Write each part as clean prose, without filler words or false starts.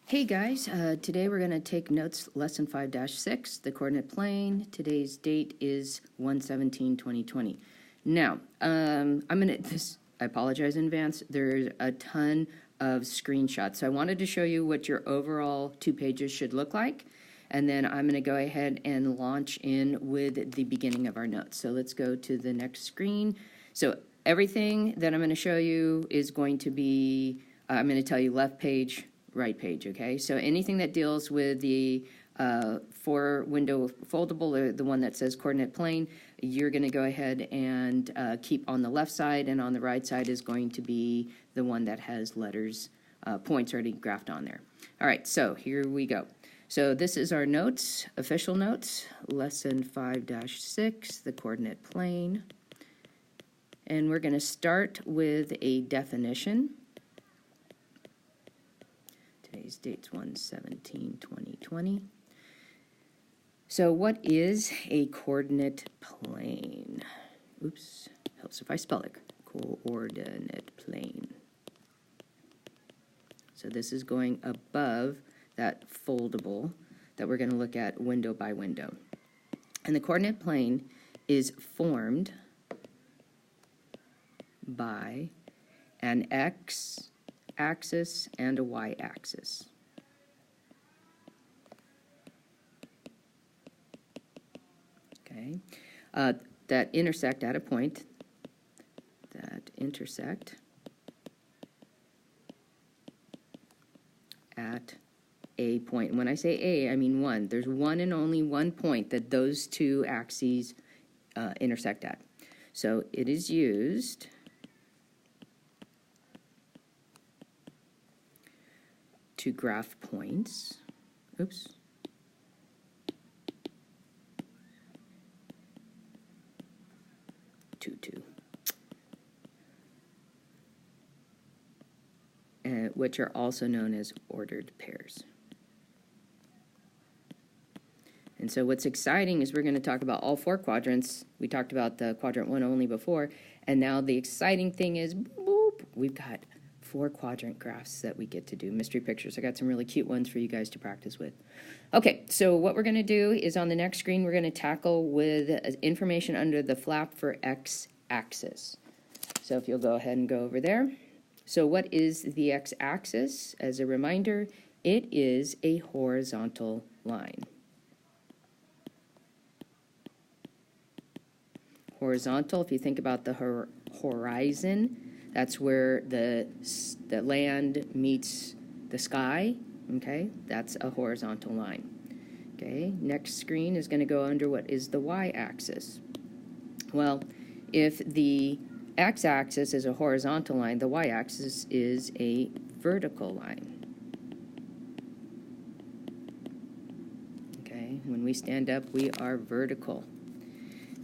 Hey guys, today we're going to take notes lesson 5-6, the coordinate plane. Today's date is 1/17/2020. Now, I apologize in advance. There's a ton of screenshots. So I wanted to show you what your overall 2 pages should look like. And then I'm going to go ahead and launch in with the beginning of our notes. So let's go to the next screen. So everything that I'm going to show you is going to be, I'm going to tell you left page, right page, okay? So anything that deals with the 4-window foldable, or the one that says coordinate plane, you're going to go ahead and keep on the left side, and on the right side is going to be the one that has letters, points already graphed on there. All right, so here we go. So this is our notes, official notes, lesson 5-6, the coordinate plane. And we're going to start with a definition. Today's date's 1/17/2020. So what is a coordinate plane? Oops, helps if I spell it. Coordinate plane. So this is going above that foldable that we're going to look at window by window. And the coordinate plane is formed by an x-axis and a y-axis. Okay, that intersect at a point, at a point. When I say A, I mean one. There's one and only one point that those two axes intersect at. So it is used to graph points. Oops. Which are also known as ordered pairs. And so what's exciting is we're going to talk about all 4 quadrants. We talked about the quadrant 1 only before, and now the exciting thing is, boop, we've got 4 quadrant graphs that we get to do, mystery pictures. I got some really cute ones for you guys to practice with. Okay, so what we're going to do is on the next screen, we're going to tackle with information under the flap for x-axis. So if you'll go ahead and go over there. So what is the x-axis? As a reminder, it is a horizontal line. Horizontal, if you think about the horizon, that's where the land meets the sky, okay? That's a horizontal line, okay? Next screen is going to go under what is the y-axis. Well, if the x-axis is a horizontal line, the y-axis is a vertical line. Okay, when we stand up, we are vertical.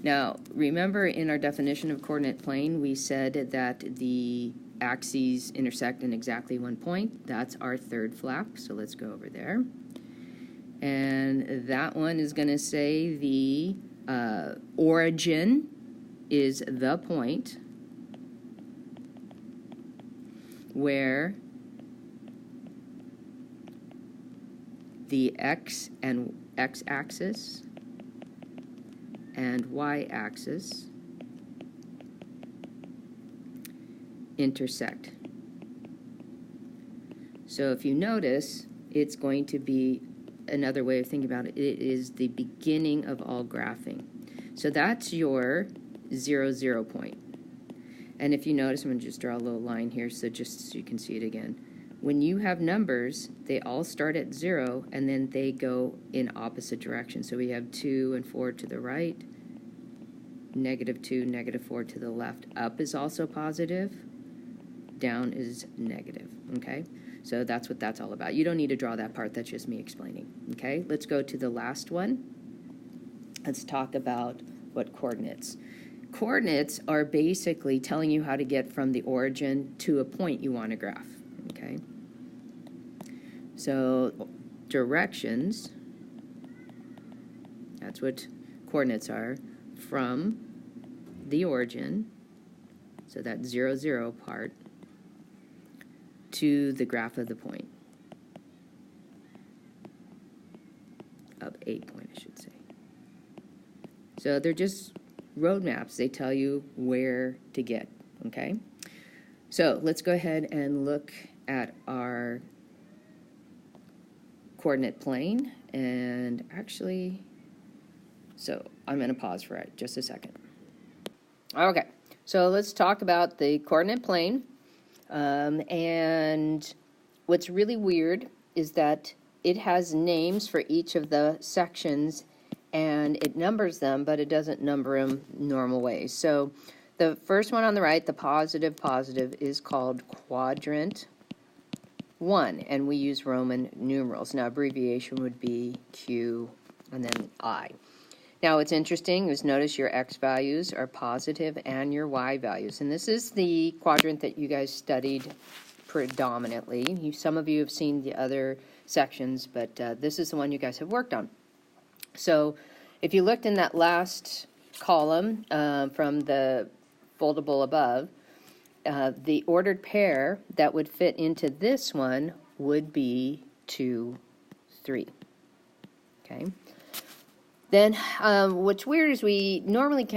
Now, remember in our definition of coordinate plane, we said that the axes intersect in exactly one point. That's our 3rd flap, so let's go over there. And that one is going to say the origin is the point where the x-axis and y-axis intersect. So if you notice, it's going to be another way of thinking about it. It is the beginning of all graphing. So that's your 0, 0 point. And if you notice, I'm going to just draw a little line here so just so you can see it again. When you have numbers, they all start at 0 and then they go in opposite directions. So we have 2 and 4 to the right, -2, -4 to the left. Up is also positive, down is negative, okay? So that's what that's all about. You don't need to draw that part, that's just me explaining, okay? Let's go to the last one. Let's talk about what coordinates. Coordinates are basically telling you how to get from the origin to a point you want to graph, okay? So directions, that's what coordinates are, from the origin, so that 0, 0 part, to the graph of the point. a point, I should say. So they're just roadmaps. They tell you where to get, okay? So let's go ahead and look at our coordinate plane. And actually, so I'm going to pause for just a second. Okay, so let's talk about the coordinate plane. And what's really weird is that it has names for each of the sections, and it numbers them, but it doesn't number them normal ways. So the first one on the right, the positive, is called Quadrant 1, and we use Roman numerals. Now, abbreviation would be Q and then I. Now, what's interesting is notice your X values are positive and your Y values. And this is the quadrant that you guys studied predominantly. Some of you have seen the other sections, but this is the one you guys have worked on. So if you looked in that last column from the foldable above, the ordered pair that would fit into this one would be 2, 3. Okay. Then what's weird is we normally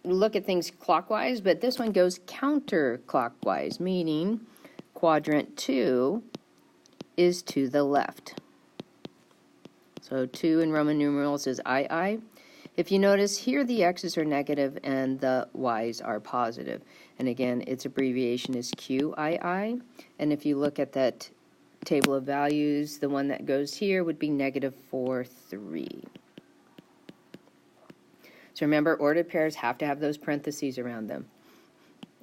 look at things clockwise, but this one goes counterclockwise, meaning quadrant 2 is to the left. So 2 in Roman numerals is II. If you notice here, the X's are negative and the Y's are positive. And again, its abbreviation is QII. And if you look at that table of values, the one that goes here would be -4, 3. So remember, ordered pairs have to have those parentheses around them.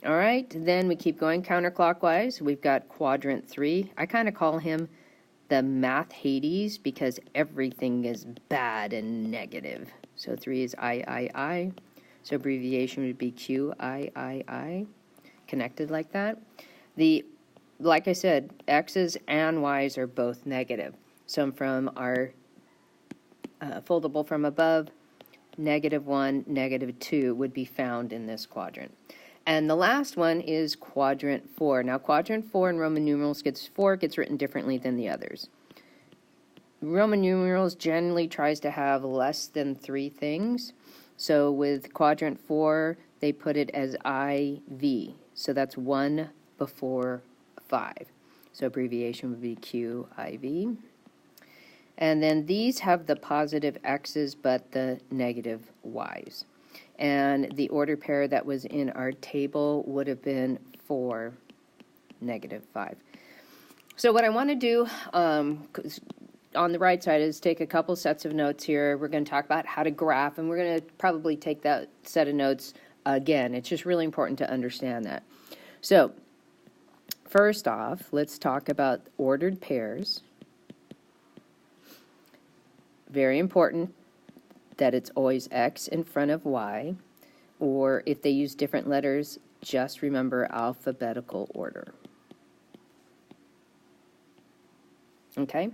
All right, then we keep going counterclockwise. We've got quadrant 3. I kind of call him the math Hades because everything is bad and negative. So 3 is III. So abbreviation would be QIII, connected like that. Like I said, X's and Y's are both negative. So from our foldable from above, -1, -2 would be found in this quadrant. And the last one is quadrant 4. Now, quadrant 4 in Roman numerals gets written differently than the others. Roman numerals generally tries to have less than 3 things. So with quadrant 4, they put it as IV. So that's 1 before 5. So abbreviation would be QIV. And then these have the positive X's but the negative Y's. And the order pair that was in our table would have been 4, -5. So what I want to do on the right side is take a couple sets of notes here. We're going to talk about how to graph, and we're going to probably take that set of notes again. It's just really important to understand that. So first off, let's talk about ordered pairs. Very important that it's always X in front of Y, or if they use different letters, just remember alphabetical order. Okay,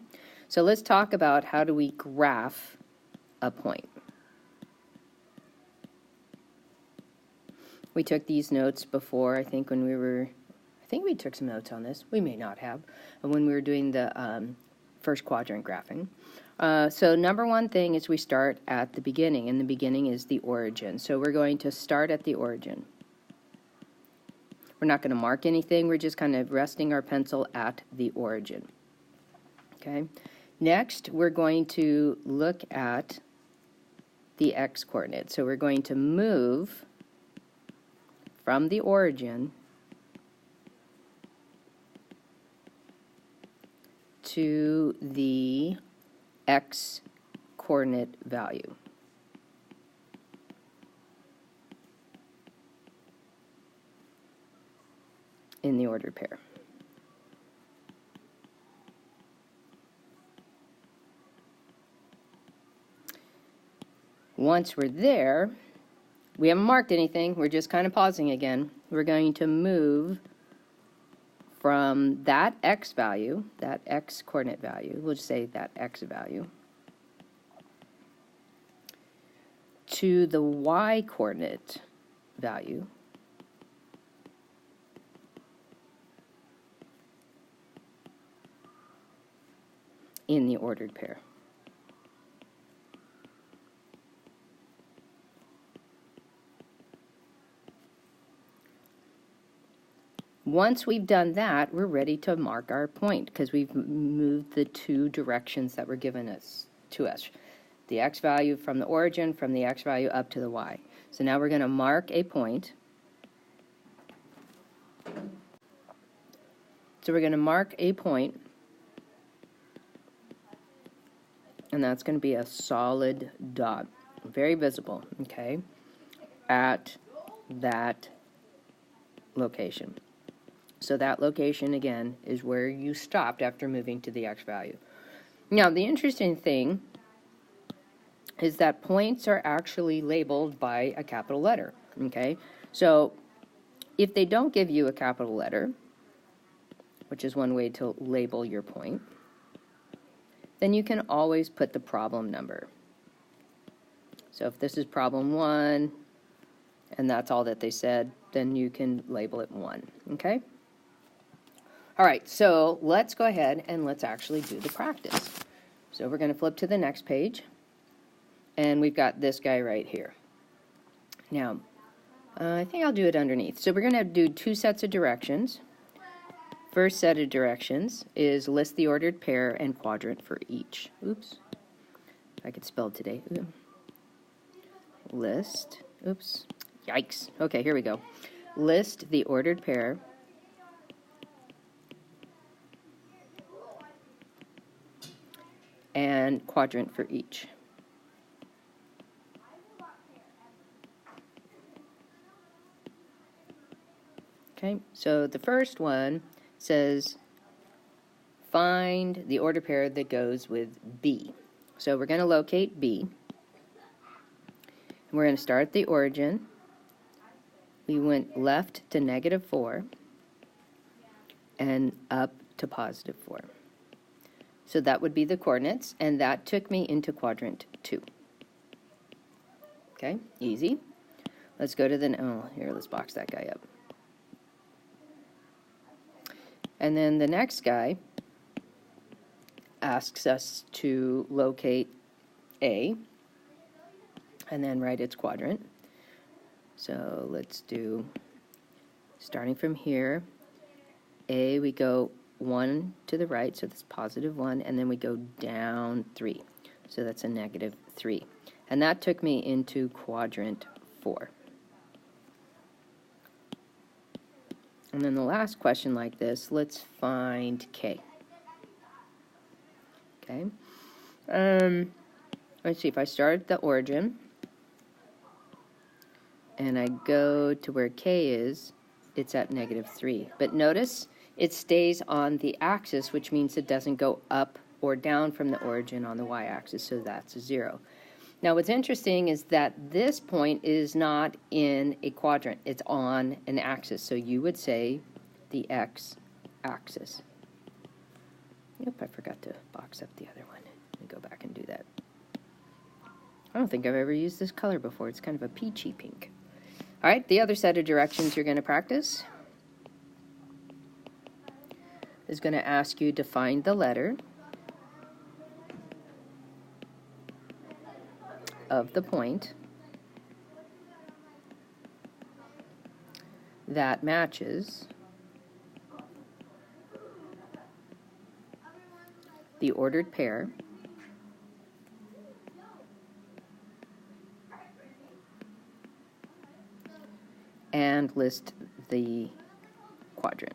so let's talk about how do we graph a point. We took these notes before, I think we took some notes on this. We may not have, when we were doing the first quadrant graphing. So number one thing is we start at the beginning, and the beginning is the origin. So we're going to start at the origin. We're not going to mark anything. We're just kind of resting our pencil at the origin. Okay. Next, we're going to look at the x-coordinate. So we're going to move from the origin to the x-coordinate value. In the ordered pair. Once we're there, we haven't marked anything, we're just kind of pausing again. We're going to move from that x value, that x coordinate value, we'll just say that x value, to the y coordinate value, in the ordered pair. Once we've done that, we're ready to mark our point because we've moved the two directions that were given to us. The x value from the origin, from the x value up to the y. So now we're going to mark a point. So we're going to mark a point, and that's going to be a solid dot, very visible, okay, at that location. So that location, again, is where you stopped after moving to the x value. Now, the interesting thing is that points are actually labeled by a capital letter, okay? So if they don't give you a capital letter, which is one way to label your point, then you can always put the problem number. So if this is problem 1, and that's all that they said, then you can label it 1, okay? All right, so let's go ahead and let's actually do the practice. So we're going to flip to the next page, and we've got this guy right here. Now, I think I'll do it underneath. So we're going to do 2 sets of directions. First set of directions is list the ordered pair and quadrant for each. Oops, I could spell today. List, oops, yikes. Okay, here we go. List the ordered pair and quadrant for each. Okay, so the first one says find the ordered pair that goes with B. So we're going to locate B. And we're going to start at the origin. We went left to -4 and up to +4. So that would be the coordinates, and that took me into quadrant 2. Okay, easy. Let's go to here, let's box that guy up. And then the next guy asks us to locate A and then write its quadrant. So let's do, starting from here, A, we go 1 to the right, so that's +1, and then we go down 3. So that's a -3. And that took me into quadrant 4. And then the last question like this, let's find K. Okay. Let's see, if I start at the origin and I go to where K is, it's at -3. But notice it stays on the axis, which means it doesn't go up or down from the origin on the y-axis, so that's a 0. Now, what's interesting is that this point is not in a quadrant. It's on an axis, so you would say the x-axis. Yep, I forgot to box up the other one. Let me go back and do that. I don't think I've ever used this color before. It's kind of a peachy pink. All right, the other set of directions you're going to practice is going to ask you to find the letter of the point that matches the ordered pair and list the quadrant.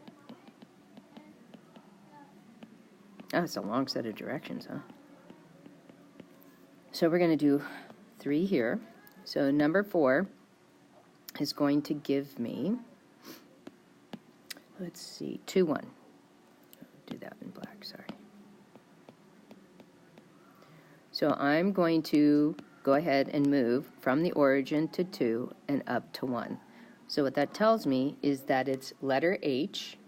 Oh, it's a long set of directions, huh? So we're going to do 3 here. So number 4 is going to give me, let's see, 2, 1. I'll do that in black, sorry. So I'm going to go ahead and move from the origin to 2 and up to 1. So what that tells me is that it's letter H,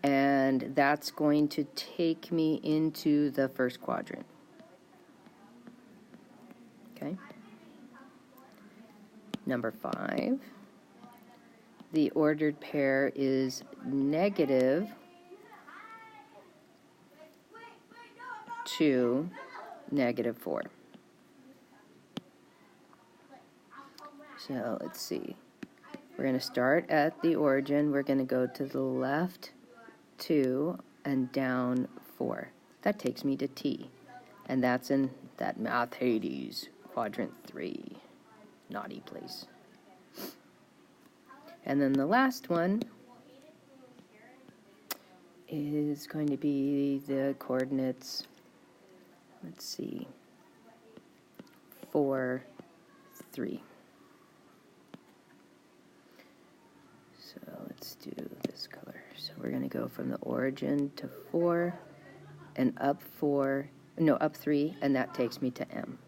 and that's going to take me into the first quadrant. Okay. Number 5, the ordered pair is -2, -4. So let's see. We're going to start at the origin. We're going to go to the left 2 and down 4. That takes me to T. And that's in that math Hades, quadrant 3. Naughty place. And then the last one is going to be the coordinates, let's see, 4, 3. So let's do this color. So we're going to go from the origin to 4 and up 3, and that takes me to M.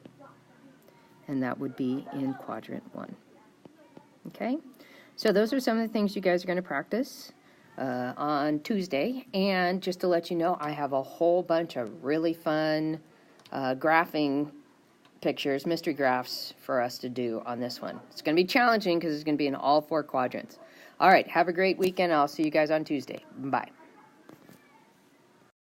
And that would be in quadrant 1. Okay? So those are some of the things you guys are going to practice on Tuesday. And just to let you know, I have a whole bunch of really fun graphing pictures, mystery graphs for us to do on this one. It's going to be challenging because it's going to be in all 4 quadrants. All right, have a great weekend. I'll see you guys on Tuesday. Bye.